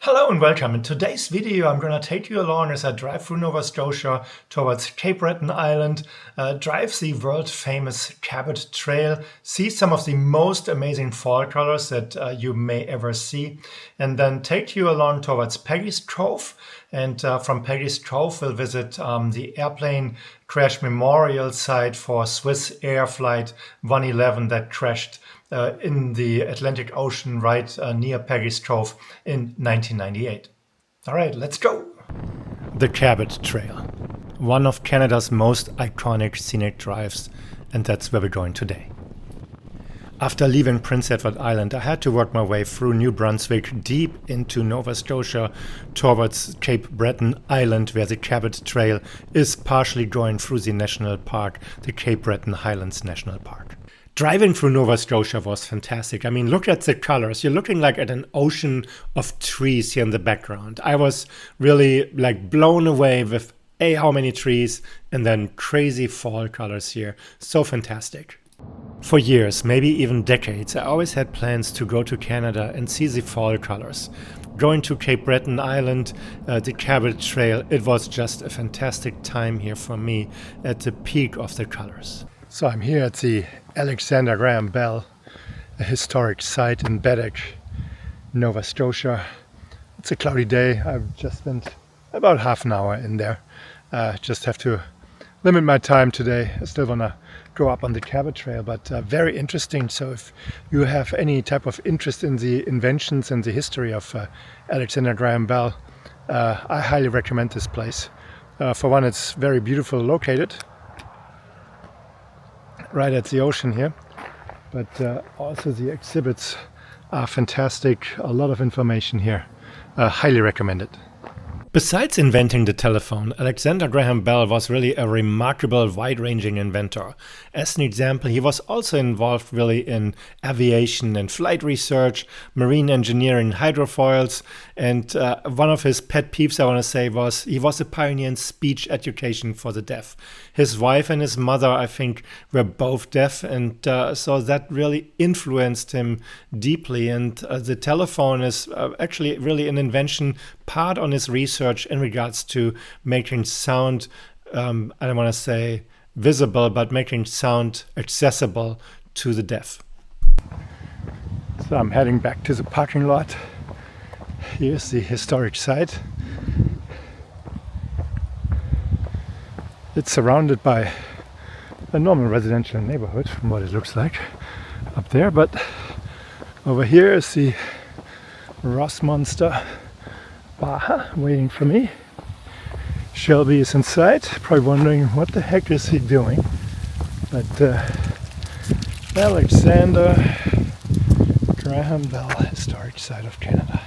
Hello and welcome. In today's video I'm going to take you along as I drive through Nova Scotia towards Cape Breton Island, drive the world famous Cabot Trail, see some of the most amazing fall colors that you may ever see, and then take you along towards Peggy's Cove. And from Peggy's Cove we'll visit the airplane crash memorial site for Swissair Flight 111 that crashed in the Atlantic Ocean right near Peggy's Cove in 1998. All right, let's go. The Cabot Trail, one of Canada's most iconic scenic drives, and that's where we're going today. After leaving Prince Edward Island, I had to work my way through New Brunswick deep into Nova Scotia towards Cape Breton Island, where the Cabot Trail is partially going through the national park, the Cape Breton Highlands National Park. Driving through Nova Scotia was fantastic. I mean, look at the colors. You're looking like at an ocean of trees here in the background. I was really blown away with how many trees and then crazy fall colors here. So fantastic. For years, maybe even decades, I always had plans to go to Canada and see the fall colors. Going to Cape Breton Island, the Cabot Trail, it was just a fantastic time here for me at the peak of the colors. So I'm here at the Alexander Graham Bell, a historic site in Baddeck, Nova Scotia. It's a cloudy day. I've just spent about half an hour in there. Just have to limit my time today. I still want to go up on the Cabot Trail, but very interesting. So if you have any type of interest in the inventions and the history of Alexander Graham Bell, I highly recommend this place. For one, it's very beautiful located right at the ocean here, but also the exhibits are fantastic. A lot of information here. Highly recommended. Besides inventing the telephone, Alexander Graham Bell was really a remarkable wide-ranging inventor. As an example, he was also involved really in aviation and flight research, marine engineering, hydrofoils, and one of his pet peeves, I want to say, was he was a pioneer in speech education for the deaf. His wife and his mother, I think, were both deaf, and so that really influenced him deeply. And the telephone is actually really an invention part on his research in regards to making sound, I don't want to say visible, but making sound accessible to the deaf. So I'm heading back to the parking lot. Here's the historic site. It's surrounded by a normal residential neighborhood from what it looks like up there, but over here is the Rossmonster Baja waiting for me. Shelby is inside, probably wondering what the heck is he doing. But Alexander Graham Bell Historic Site of Canada.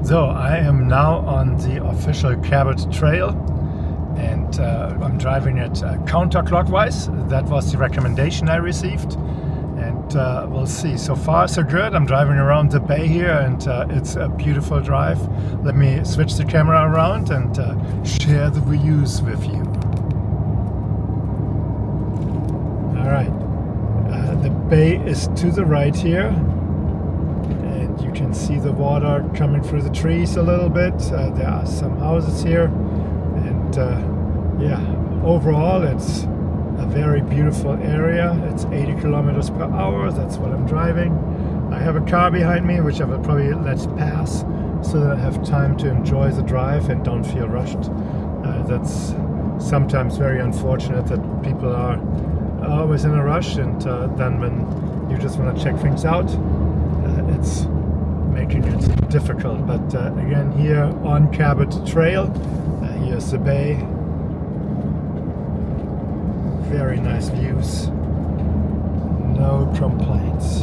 So I am now on the official Cabot Trail, and I'm driving it counterclockwise. That was the recommendation I received. And we'll see. So far so good. I'm driving around the bay here, and it's a beautiful drive. Let me switch the camera around and share the views with you. Alright, the bay is to the right here, and you can see the water coming through the trees a little bit. There are some houses here, and yeah, overall it's a very beautiful area. It's 80 kilometers per hour. That's what I'm driving. I have a car behind me, which I will probably let pass so that I have time to enjoy the drive and don't feel rushed. That's sometimes very unfortunate that people are always in a rush, and then when you just want to check things out, it's making it difficult. But again, here on Cabot Trail, here's the bay. Very nice views, no complaints.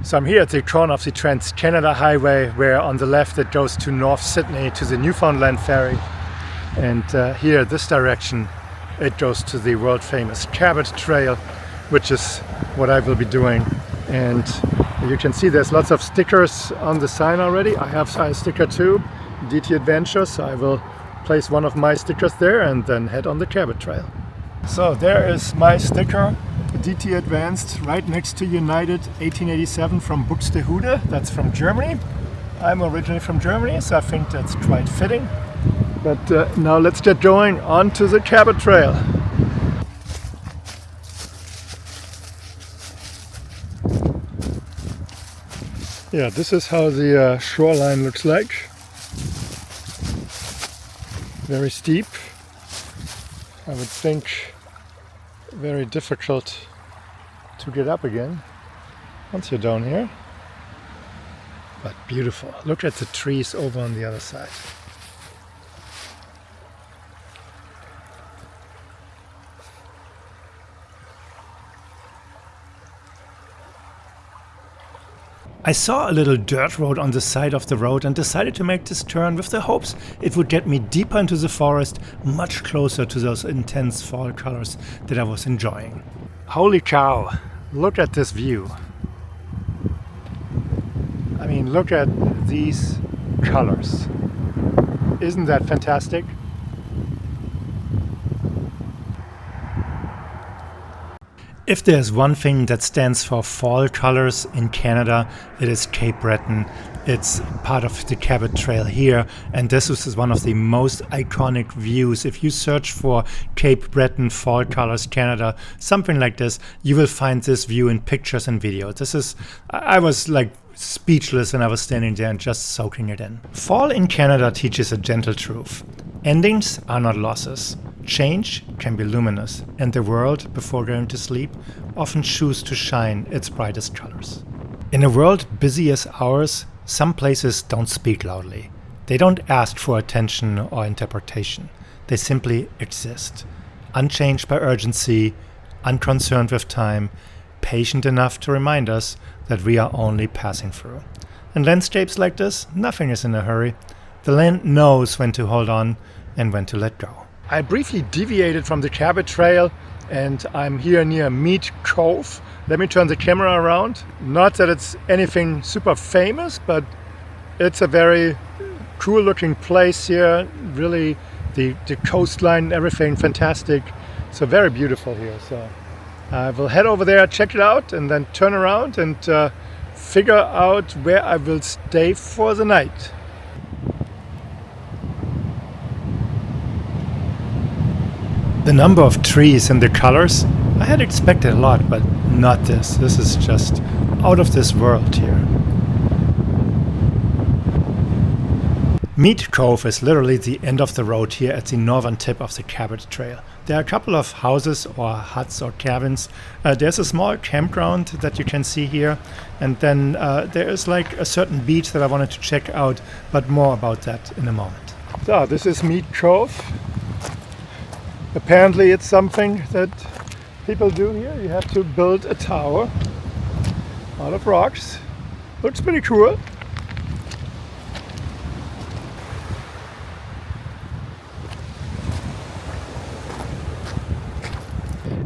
So I'm here at the corner of the Trans-Canada Highway, where on the left it goes to North Sydney to the Newfoundland ferry, and here this direction it goes to the world famous Cabot Trail, which is what I will be doing. And you can see there's lots of stickers on the sign already. I have a sticker too, DT Adventure, so I will place one of my stickers there and then head on the Cabot Trail. So there is my sticker DT Advanced right next to United 1887 from Buxtehude. That's from Germany. I'm originally from Germany, so I think that's quite fitting. But now let's get going onto the Cabot Trail. Yeah, this is how the shoreline looks like. Very steep. I would think very difficult to get up again once you're down here. But beautiful. Look at the trees over on the other side. I saw a little dirt road on the side of the road and decided to make this turn with the hopes it would get me deeper into the forest, much closer to those intense fall colors that I was enjoying. Holy cow, look at this view. I mean, look at these colors. Isn't that fantastic? If there's one thing that stands for fall colors in Canada, it is Cape Breton. It's part of the Cabot Trail here, and this is one of the most iconic views. If you search for Cape Breton fall colors Canada, something like this, you will find this view in pictures and videos. I was like speechless and I was standing there and just soaking it in. Fall in Canada teaches a gentle truth. Endings are not losses. Change can be luminous, and the world, before going to sleep, often chooses to shine its brightest colors. In a world busy as ours, some places don't speak loudly. They don't ask for attention or interpretation. They simply exist, unchanged by urgency, unconcerned with time, patient enough to remind us that we are only passing through. In landscapes like this, nothing is in a hurry. The land knows when to hold on and when to let go. I briefly deviated from the Cabot Trail and I'm here near Meat Cove. Let me turn the camera around. Not that it's anything super famous, but it's a very cool looking place here. Really, the coastline, everything fantastic. So very beautiful here. So I will head over there, check it out, and then turn around and figure out where I will stay for the night. The number of trees and the colors, I had expected a lot, but not this. This is just out of this world here. Meat Cove is literally the end of the road here at the northern tip of the Cabot Trail. There are a couple of houses or huts or cabins. There's a small campground that you can see here, and then there is like a certain beach that I wanted to check out, but more about that in a moment. So this is Meat Cove. Apparently it's something that people do here. You have to build a tower out of rocks. Looks pretty cool.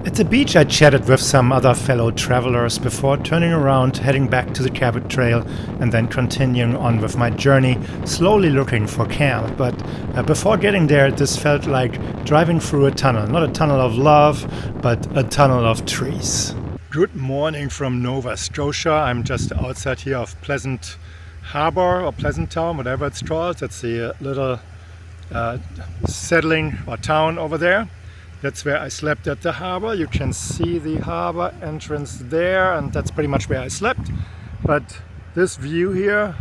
At the beach I chatted with some other fellow travelers before turning around, heading back to the Cabot Trail and then continuing on with my journey, slowly looking for camp. But before getting there, this felt like driving through a tunnel. Not a tunnel of love, but a tunnel of trees. Good morning from Nova Scotia. I'm just outside here of Pleasant Harbor or Pleasant Town, whatever it's called. That's the little settling or town over there. That's where I slept at the harbor. You can see the harbor entrance there, and that's pretty much where I slept. But this view here,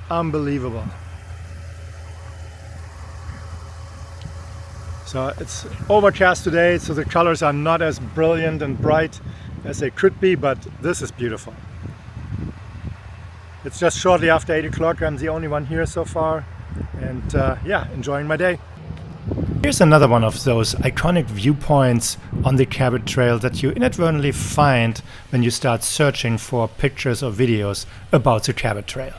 unbelievable. So it's overcast today, so the colors are not as brilliant and bright as they could be, but this is beautiful. It's just shortly after 8 o'clock. I'm the only one here so far, and yeah, enjoying my day. Here's another one of those iconic viewpoints on the Cabot Trail that you inadvertently find when you start searching for pictures or videos about the Cabot Trail.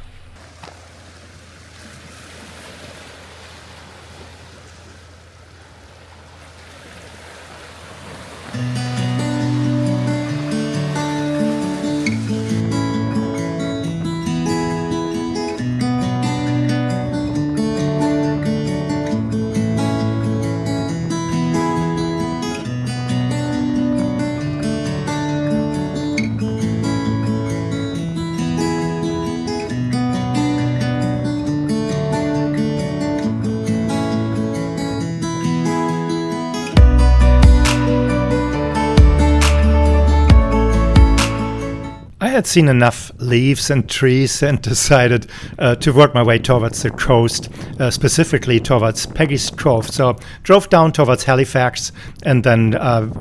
I had seen enough leaves and trees and decided to work my way towards the coast, specifically towards Peggy's Cove. So drove down towards Halifax and then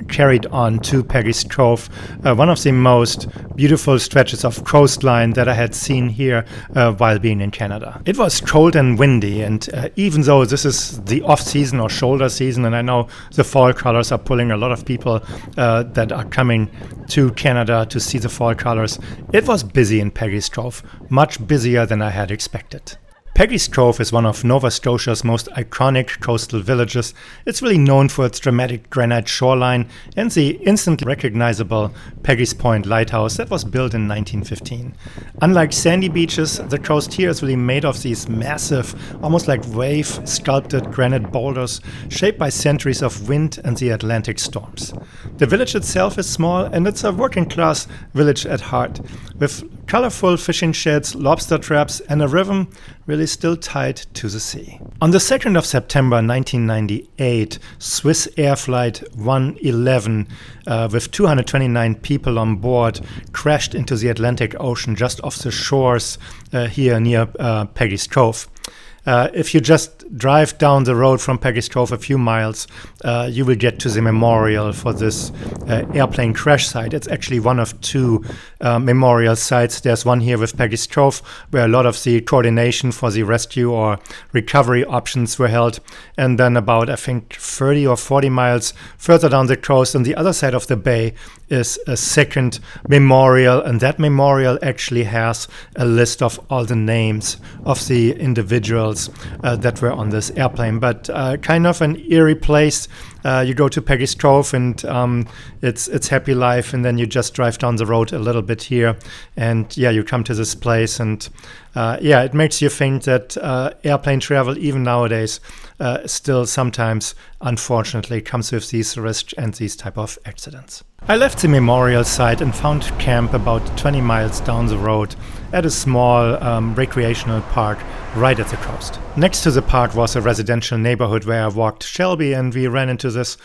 carried on to Peggy's Cove, one of the most beautiful stretches of coastline that I had seen here while being in Canada. It was cold and windy, and even though this is the off-season or shoulder season, and I know the fall colors are pulling a lot of people that are coming to Canada to see the fall colors, it was busy in Peggy's Cove, much busier than I had expected. Peggy's Cove is one of Nova Scotia's most iconic coastal villages. It's really known for its dramatic granite shoreline and the instantly recognizable Peggy's Point Lighthouse that was built in 1915. Unlike sandy beaches, the coast here is really made of these massive, almost like wave-sculpted granite boulders shaped by centuries of wind and the Atlantic storms. The village itself is small, and it's a working-class village at heart, with colorful fishing sheds, lobster traps, and a rhythm really still tied to the sea. On the 2nd of September 1998, Swissair Flight 111 with 229 people on board crashed into the Atlantic Ocean just off the shores here near Peggy's Cove. If you just drive down the road from Peggy's Cove a few miles, you will get to the memorial for this airplane crash site. It's actually one of two memorial sites. There's one here with Peggy's Cove, where a lot of the coordination for the rescue or recovery options were held. And then about, I think, 30 or 40 miles further down the coast on the other side of the bay is a second memorial. And that memorial actually has a list of all the names of the individuals that were on this airplane, but kind of an eerie place. You go to Peggy's Cove and it's happy life, and then you just drive down the road a little bit here, and you come to this place, and it makes you think that airplane travel, even nowadays, still sometimes, unfortunately, comes with these risks and these type of accidents. I left the memorial site and found camp about 20 miles down the road at a small recreational park right at the coast. Next to the park was a residential neighborhood where I walked Shelby, and we ran into this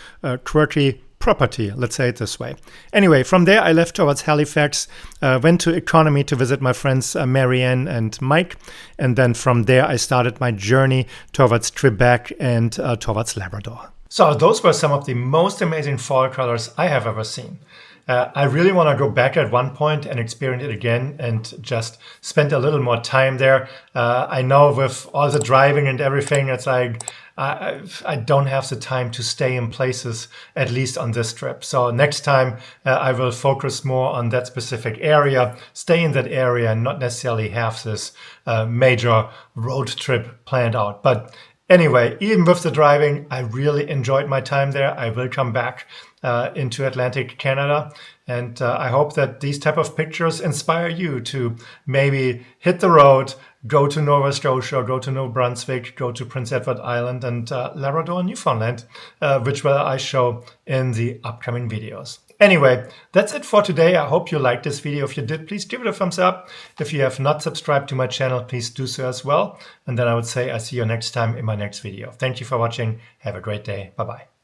quirky property, let's say it this way. Anyway, from there I left towards Halifax, went to economy to visit my friends Marianne and Mike, and then from there I started my journey towards Quebec and towards Labrador. So those were some of the most amazing fall colors I have ever seen. I really want to go back at one point and experience it again and just spend a little more time there. I know with all the driving and everything, it's like I don't have the time to stay in places, at least on this trip. So next time I will focus more on that specific area, stay in that area, and not necessarily have this major road trip planned out. But anyway, even with the driving, I really enjoyed my time there. I will come back into Atlantic Canada, and I hope that these type of pictures inspire you to maybe hit the road, go to Nova Scotia, go to New Brunswick, go to Prince Edward Island and Labrador and Newfoundland, which will I show in the upcoming videos. Anyway, that's it for today. I hope you liked this video. If you did, please give it a thumbs up. If you have not subscribed to my channel, please do so as well. And then I would say I'll see you next time in my next video. Thank you for watching. Have a great day. Bye-bye.